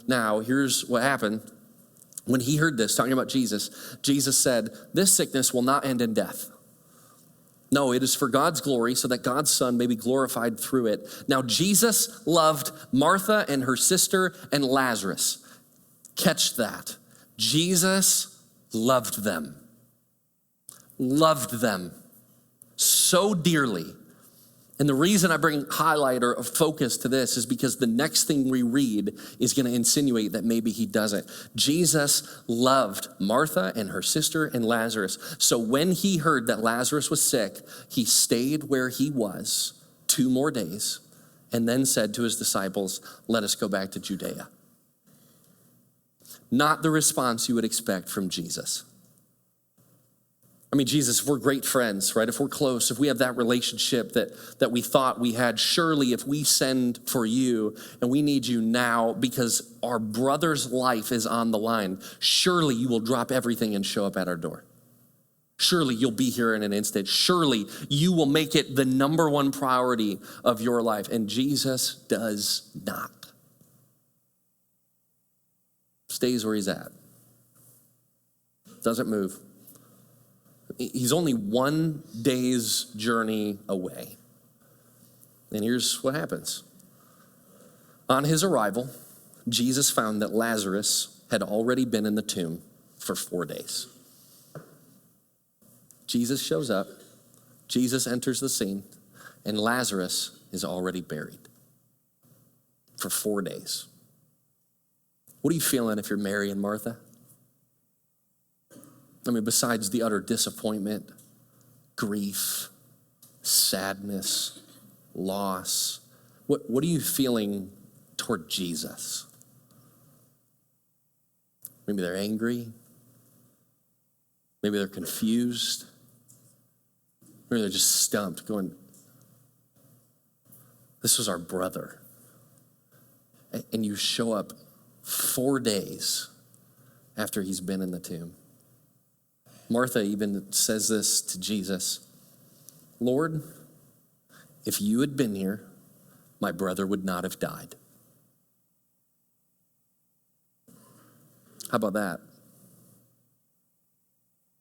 Now, here's what happened. When he heard this, talking about Jesus, Jesus said, this sickness will not end in death. No, it is for God's glory, so that God's Son may be glorified through it. Now, Jesus loved Martha and her sister and Lazarus. Catch that. Jesus loved them. Loved them so dearly. And the reason I bring highlight or focus to this is because the next thing we read is going to insinuate that maybe he doesn't. Jesus loved Martha and her sister and Lazarus. So when he heard that Lazarus was sick, he stayed where he was 2 more days and then said to his disciples, let us go back to Judea. Not the response you would expect from Jesus. I mean, Jesus, if we're great friends, right? If we're close, if we have that relationship that we thought we had, surely if we send for you and we need you now because our brother's life is on the line, surely you will drop everything and show up at our door. Surely you'll be here in an instant. Surely you will make it the number one priority of your life. And Jesus does not. Stays where he's at. Doesn't move. He's only 1 day's journey away. And here's what happens. On his arrival, Jesus found that Lazarus had already been in the tomb for 4 days. Jesus shows up, Jesus enters the scene, and Lazarus is already buried for 4 days. What are you feeling if you're Mary and Martha? I mean, besides the utter disappointment, grief, sadness, loss, what are you feeling toward Jesus? Maybe they're angry. Maybe they're confused. Maybe they're just stumped, going, this was our brother. And you show up 4 days after he's been in the tomb. Martha even says this to Jesus, Lord, if you had been here, my brother would not have died. How about that?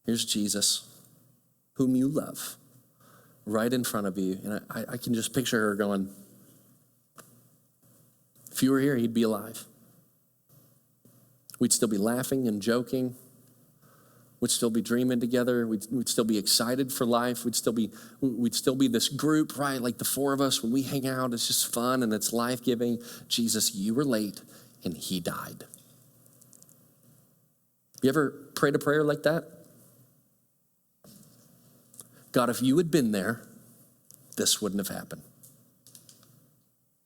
Here's Jesus, whom you love, right in front of you. And I can just picture her going, if you were here, he'd be alive. We'd still be laughing and joking. We'd still be dreaming together. We'd still be excited for life. We'd still be this group, right? Like the 4 of us, when we hang out, it's just fun and it's life-giving. Jesus, you were late and he died. You ever prayed a prayer like that? God, if you had been there, this wouldn't have happened.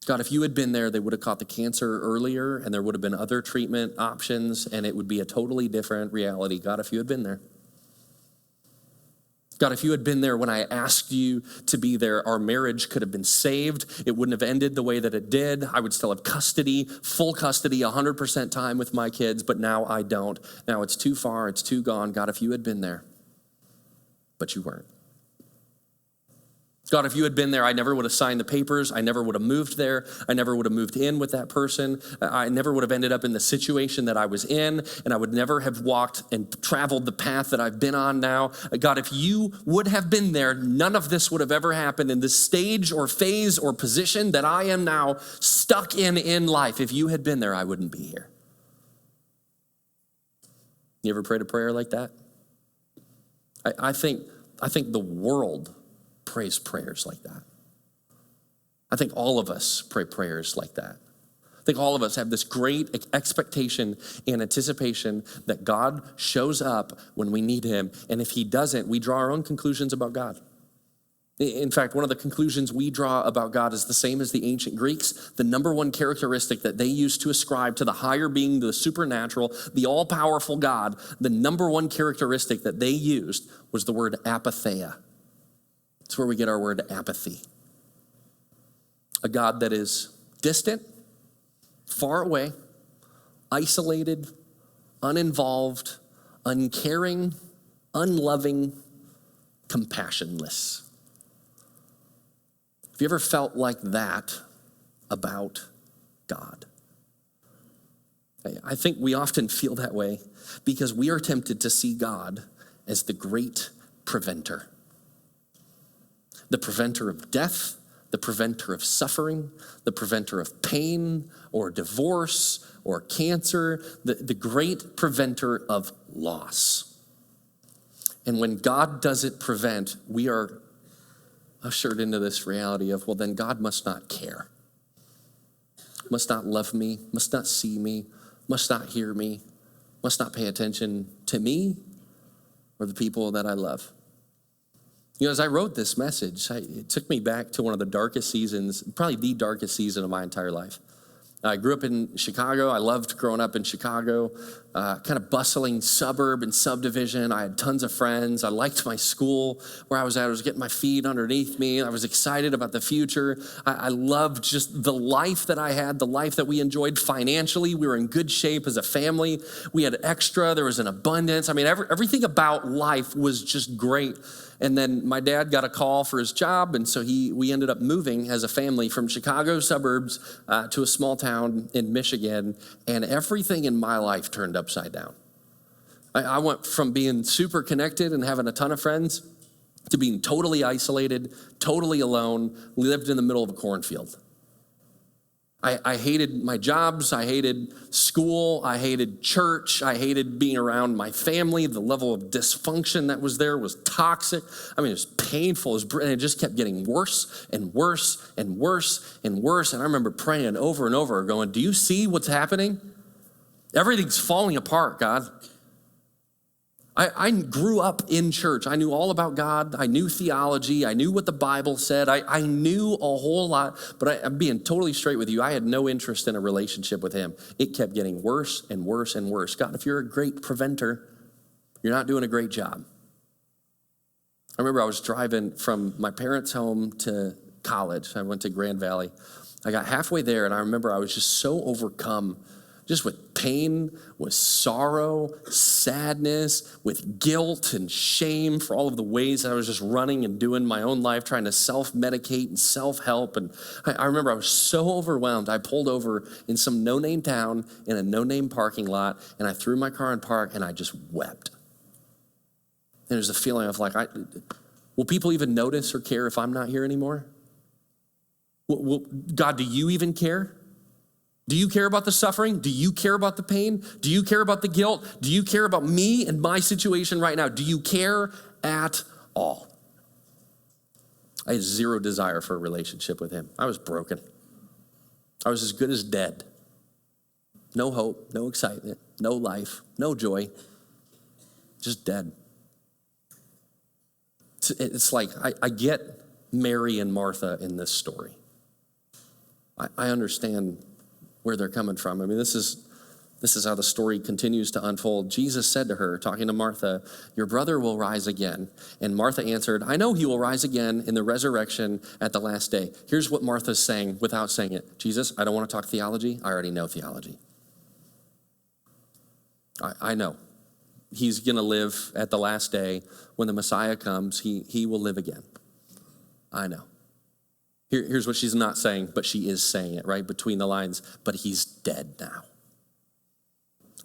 God, if you had been there, they would have caught the cancer earlier and there would have been other treatment options and it would be a totally different reality. God, if you had been there. God, if you had been there when I asked you to be there, our marriage could have been saved. It wouldn't have ended the way that it did. I would still have custody, full custody, 100% time with my kids, but now I don't. Now it's too far, it's too gone. God, if you had been there, but you weren't. God, if you had been there, I never would have signed the papers. I never would have moved there. I never would have moved in with that person. I never would have ended up in the situation that I was in, and I would never have walked and traveled the path that I've been on now. God, if you would have been there, none of this would have ever happened in this stage or phase or position that I am now stuck in life. If you had been there, I wouldn't be here. You ever prayed a prayer like that? I think the world prays prayers like that. I think all of us pray prayers like that. I think all of us have this great expectation and anticipation that God shows up when we need him. And if he doesn't, we draw our own conclusions about God. In fact, one of the conclusions we draw about God is the same as the ancient Greeks. The number one characteristic that they used to ascribe to the higher being, the supernatural, the all-powerful God, the number one characteristic that they used was the word apatheia. That's where we get our word apathy. A God that is distant, far away, isolated, uninvolved, uncaring, unloving, compassionless. Have you ever felt like that about God? I think we often feel that way because we are tempted to see God as the great preventer. The preventer of death, the preventer of suffering, the preventer of pain or divorce or cancer, the great preventer of loss. And when God doesn't prevent, we are ushered into this reality of, well, then God must not care, must not love me, must not see me, must not hear me, must not pay attention to me or the people that I love. You know, as I wrote this message, it took me back to one of the darkest seasons, probably the darkest season of my entire life. I grew up in Chicago. I loved growing up in Chicago, kind of bustling suburb and subdivision. I had tons of friends. I liked my school where I was at. I was getting my feet underneath me. I was excited about the future. I loved just the life that I had, the life that we enjoyed financially. We were in good shape as a family. We had extra. There was an abundance. I mean, everything about life was just great. And then my dad got a call for his job, and so we ended up moving as a family from Chicago suburbs to a small town in Michigan, and everything in my life turned upside down. I went from being super connected and having a ton of friends to being totally isolated, totally alone, lived in the middle of a cornfield. I hated my jobs, I hated school, I hated church, I hated being around my family. The level of dysfunction that was there was toxic. I mean, it was painful, and it just kept getting worse and worse and worse and worse. And I remember praying over and over, going, do you see what's happening? Everything's falling apart, God. I grew up in church. I knew all about God. I knew theology. I knew what the Bible said. I knew a whole lot, but I'm being totally straight with you. I had no interest in a relationship with him. It kept getting worse and worse and worse. God, if you're a great preventer, you're not doing a great job. I remember I was driving from my parents' home to college. I went to Grand Valley. I got halfway there, and I remember I was just so overcome just with pain, with sorrow, sadness, with guilt and shame for all of the ways that I was just running and doing my own life, trying to self-medicate and self-help. And I remember I was so overwhelmed. I pulled over in some no-name town in a no-name parking lot, and I threw my car in park, and I just wept. And there's a feeling of like, will people even notice or care if I'm not here anymore? God, do you even care? Do you care about the suffering? Do you care about the pain? Do you care about the guilt? Do you care about me and my situation right now? Do you care at all? I had zero desire for a relationship with him. I was broken. I was as good as dead. No hope, no excitement, no life, no joy, just dead. It's like I get Mary and Martha in this story. I understand where they're coming from. I mean, this is how the story continues to unfold. Jesus said to her, talking to Martha, your brother will rise again. And Martha answered, I know he will rise again in the resurrection at the last day. Here's what Martha's saying without saying it. Jesus, I don't want to talk theology. I already know theology. I know. He's going to live at the last day. When the Messiah comes, he will live again. I know. Here's what she's not saying, but she is saying it, right? Between the lines, but he's dead now.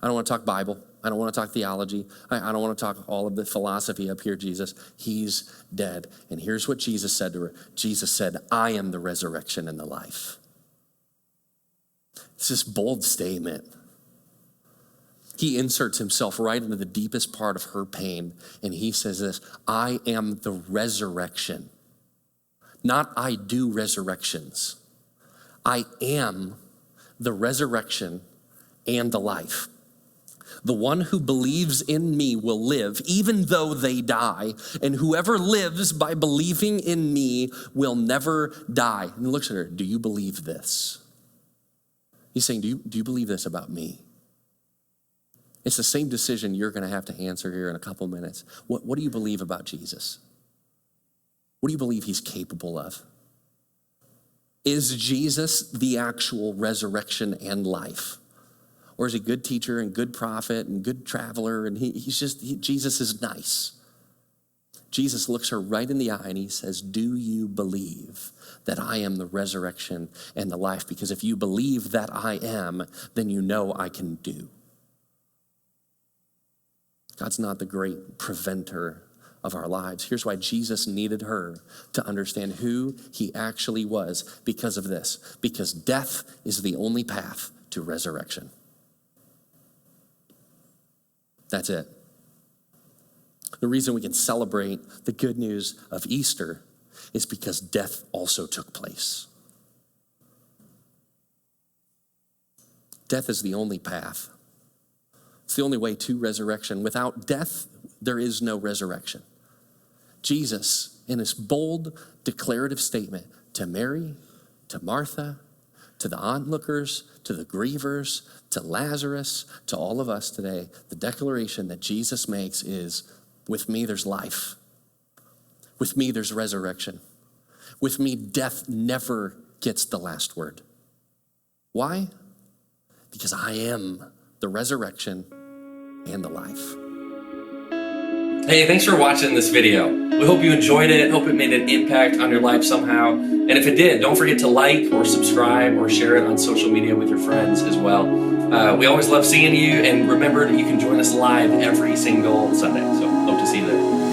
I don't want to talk Bible. I don't want to talk theology. I don't want to talk all of the philosophy up here, Jesus. He's dead. And here's what Jesus said to her. Jesus said, I am the resurrection and the life. It's this bold statement. He inserts himself right into the deepest part of her pain, and he says this, I am the resurrection. Not I do resurrections. I am the resurrection and the life. The one who believes in me will live even though they die, and whoever lives by believing in me will never die. And he looks at her, do you believe this? He's saying, do you believe this about me? It's the same decision you're going to have to answer here in a couple minutes. What do you believe about Jesus? What do you believe he's capable of? Is Jesus the actual resurrection and life? Or is he a good teacher and good prophet and good traveler and Jesus is nice? Jesus looks her right in the eye and he says, do you believe that I am the resurrection and the life? Because if you believe that I am, then you know I can do. God's not the great preventer of our lives. Here's why Jesus needed her to understand who he actually was because of this. Because death is the only path to resurrection. That's it. The reason we can celebrate the good news of Easter is because death also took place. Death is the only path. It's the only way to resurrection. Without death, there is no resurrection. Jesus, in his bold declarative statement to Mary, to Martha, to the onlookers, to the grievers, to Lazarus, to all of us today, the declaration that Jesus makes is, with me there's life. With me there's resurrection. With me death never gets the last word. Why? Because I am the resurrection and the life. Hey, thanks for watching this video. We hope you enjoyed it. Hope it made an impact on your life somehow. And if it did, don't forget to like or subscribe or share it on social media with your friends as well. We always love seeing you, and remember that you can join us live every single Sunday. So hope to see you there.